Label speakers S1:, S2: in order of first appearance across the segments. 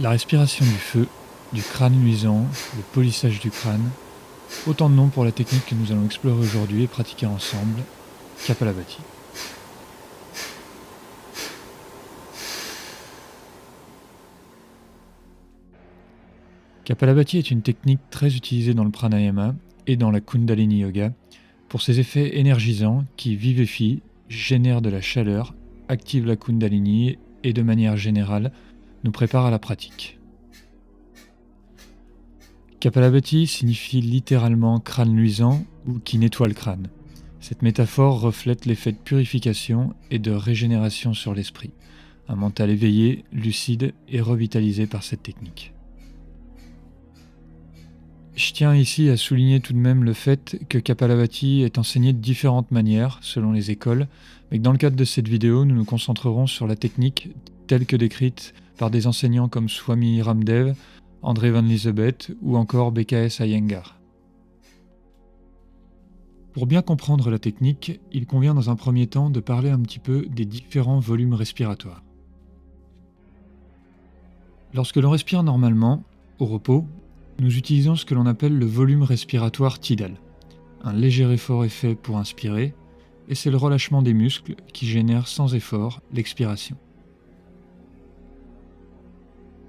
S1: La respiration du feu, du crâne luisant, le polissage du crâne, autant de noms pour la technique que nous allons explorer aujourd'hui et pratiquer ensemble, Kapalabhati. Kapalabhati est une technique très utilisée dans le pranayama et dans la Kundalini Yoga pour ses effets énergisants qui vivifient, génèrent de la chaleur, activent la Kundalini et de manière générale nous préparent à la pratique. Kapalabhati signifie littéralement crâne luisant ou qui nettoie le crâne. Cette métaphore reflète l'effet de purification et de régénération sur l'esprit, un mental éveillé, lucide et revitalisé par cette technique. Je tiens ici à souligner tout de même le fait que Kapalabhati est enseigné de différentes manières selon les écoles, mais que dans le cadre de cette vidéo, nous nous concentrerons sur la technique telle que décrite par des enseignants comme Swami Ramdev, André Van Liesebeth ou encore BKS Iyengar. Pour bien comprendre la technique, il convient dans un premier temps de parler un petit peu des différents volumes respiratoires. Lorsque l'on respire normalement, au repos, nous utilisons ce que l'on appelle le volume respiratoire tidal. Un léger effort est fait pour inspirer, et c'est le relâchement des muscles qui génère sans effort l'expiration.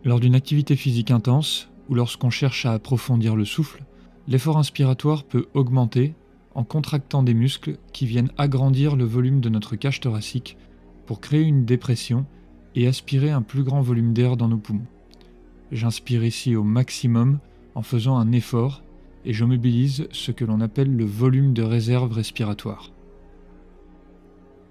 S1: Lors d'une activité physique intense, ou lorsqu'on cherche à approfondir le souffle, l'effort inspiratoire peut augmenter en contractant des muscles qui viennent agrandir le volume de notre cage thoracique pour créer une dépression et aspirer un plus grand volume d'air dans nos poumons. J'inspire ici au maximum en faisant un effort et je mobilise ce que l'on appelle le volume de réserve respiratoire.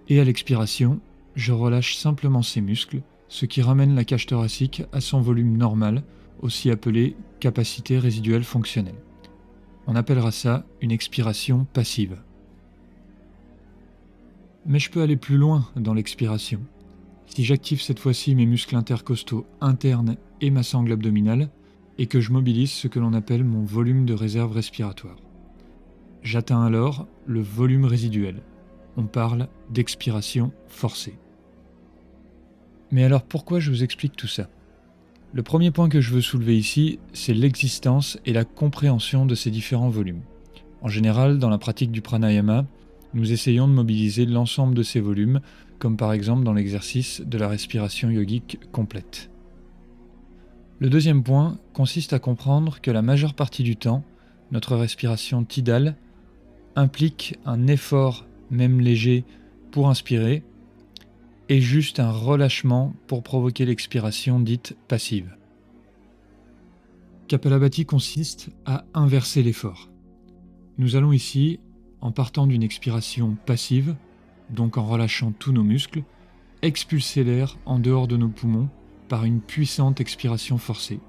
S1: Et à l'expiration, je relâche simplement ces muscles, ce qui ramène la cage thoracique à son volume normal, aussi appelé capacité résiduelle fonctionnelle. On appellera ça une expiration passive. Mais je peux aller plus loin dans l'expiration. Si j'active cette fois-ci mes muscles intercostaux internes et ma sangle abdominale, et que je mobilise ce que l'on appelle mon volume de réserve respiratoire. J'atteins alors le volume résiduel. On parle d'expiration forcée. Mais alors pourquoi je vous explique tout ça ? Le premier point que je veux soulever ici, c'est l'existence et la compréhension de ces différents volumes. En général, dans la pratique du pranayama, nous essayons de mobiliser l'ensemble de ces volumes, comme par exemple dans l'exercice de la respiration yogique complète. Le deuxième point consiste à comprendre que la majeure partie du temps, notre respiration tidale implique un effort, même léger, pour inspirer, et juste un relâchement pour provoquer l'expiration dite passive. Kapalabhati consiste à inverser l'effort. Nous allons ici, en partant d'une expiration passive, donc en relâchant tous nos muscles, expulser l'air en dehors de nos poumons par une puissante expiration forcée,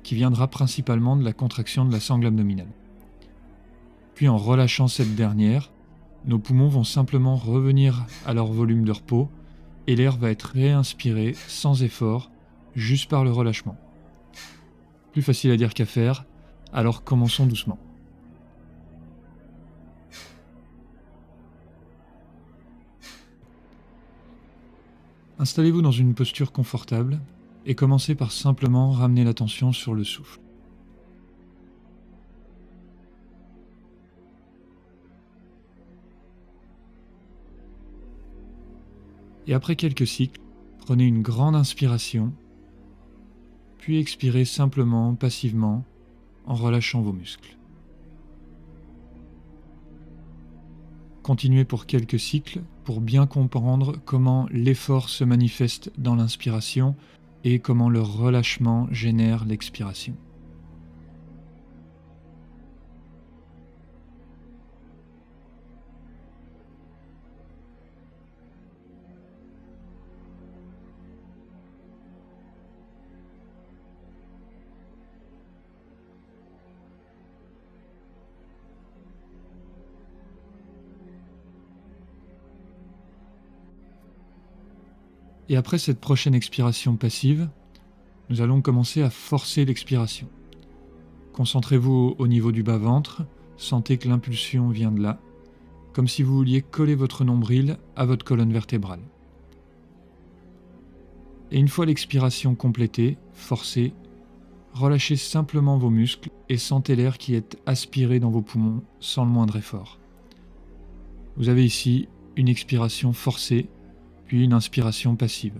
S1: qui viendra principalement de la contraction de la sangle abdominale. Puis en relâchant cette dernière, nos poumons vont simplement revenir à leur volume de repos et l'air va être réinspiré sans effort, juste par le relâchement. Plus facile à dire qu'à faire, alors commençons doucement. Installez-vous dans une posture confortable et commencez par simplement ramener l'attention sur le souffle. Et après quelques cycles, prenez une grande inspiration, puis expirez simplement, passivement, en relâchant vos muscles. Continuez pour quelques cycles pour bien comprendre comment l'effort se manifeste dans l'inspiration et comment le relâchement génère l'expiration. Et après cette prochaine expiration passive, nous allons commencer à forcer l'expiration. Concentrez-vous au niveau du bas-ventre, sentez que l'impulsion vient de là, comme si vous vouliez coller votre nombril à votre colonne vertébrale. Et une fois l'expiration complétée, forcez, relâchez simplement vos muscles et sentez l'air qui est aspiré dans vos poumons sans le moindre effort. Vous avez ici une expiration forcée, puis une inspiration passive.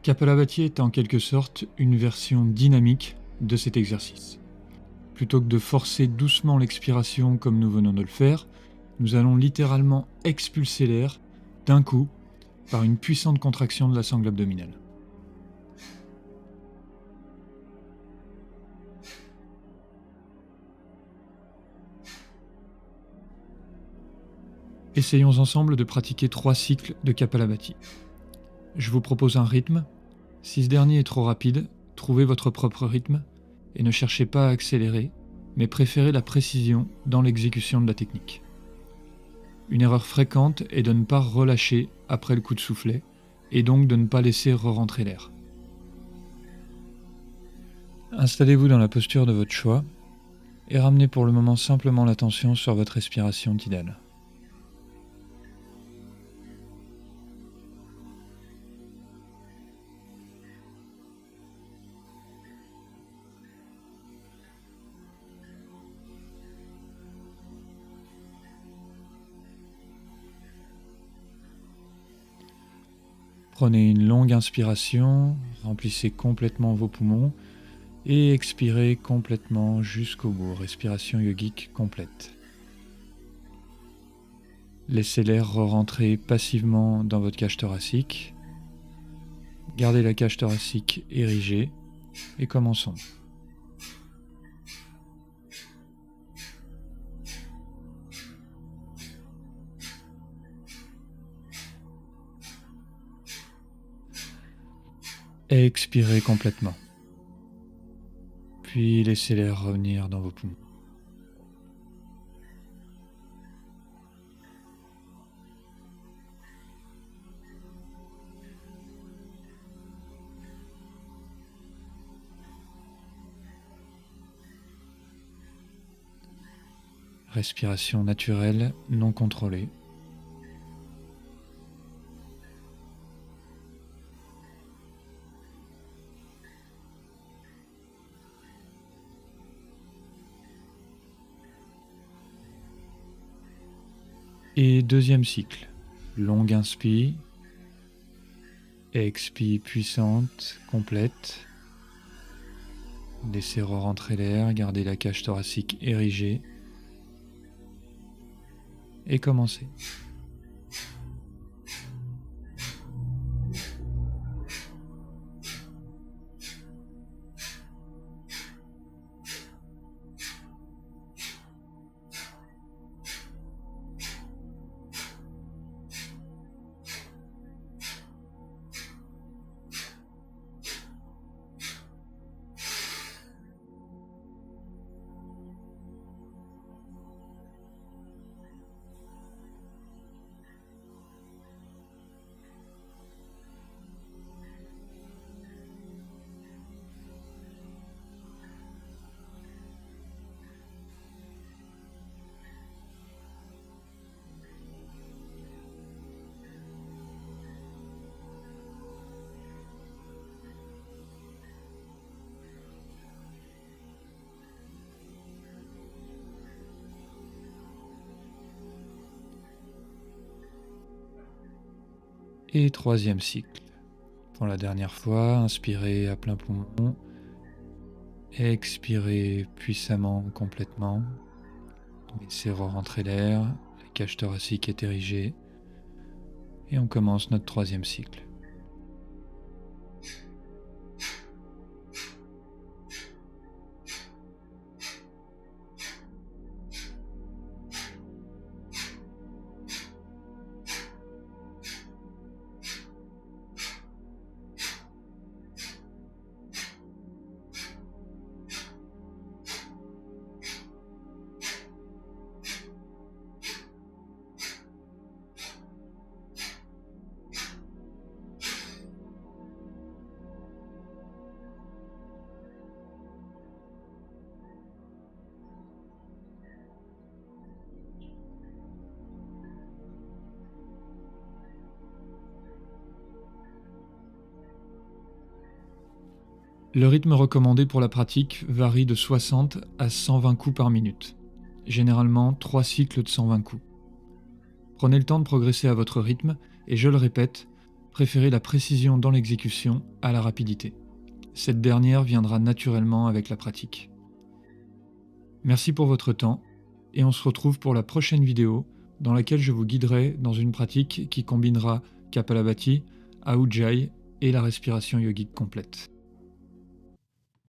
S1: Kapalabhati est en quelque sorte une version dynamique de cet exercice. Plutôt que de forcer doucement l'expiration comme nous venons de le faire, nous allons littéralement expulser l'air d'un coup par une puissante contraction de la sangle abdominale. Essayons ensemble de pratiquer 3 cycles de Kapalabhati. Je vous propose un rythme. Si ce dernier est trop rapide, trouvez votre propre rythme et ne cherchez pas à accélérer, mais préférez la précision dans l'exécution de la technique. Une erreur fréquente est de ne pas relâcher après le coup de soufflet, et donc de ne pas laisser re-rentrer l'air. Installez-vous dans la posture de votre choix, et ramenez pour le moment simplement l'attention sur votre respiration tidale. Prenez une longue inspiration, remplissez complètement vos poumons et expirez complètement jusqu'au bout. Respiration yogique complète. Laissez l'air re-rentrer passivement dans votre cage thoracique. Gardez la cage thoracique érigée et commençons. Expirez complètement. Puis laissez l'air revenir dans vos poumons. Respiration naturelle, non contrôlée. Et deuxième cycle. Longue inspire. Expire puissante, complète. Laissez re-rentrer l'air, gardez la cage thoracique érigée. Et commencez. Et troisième cycle. Pour la dernière fois, inspirez à plein poumon. Expirez puissamment, complètement. Laissez re-rentrer l'air. La cage thoracique est érigée. Et on commence notre troisième cycle. Le rythme recommandé pour la pratique varie de 60 à 120 coups par minute, généralement 3 cycles de 120 coups. Prenez le temps de progresser à votre rythme et je le répète, préférez la précision dans l'exécution à la rapidité. Cette dernière viendra naturellement avec la pratique. Merci pour votre temps et on se retrouve pour la prochaine vidéo dans laquelle je vous guiderai dans une pratique qui combinera Kapalabhati, Ahujjayi et la respiration yogique complète.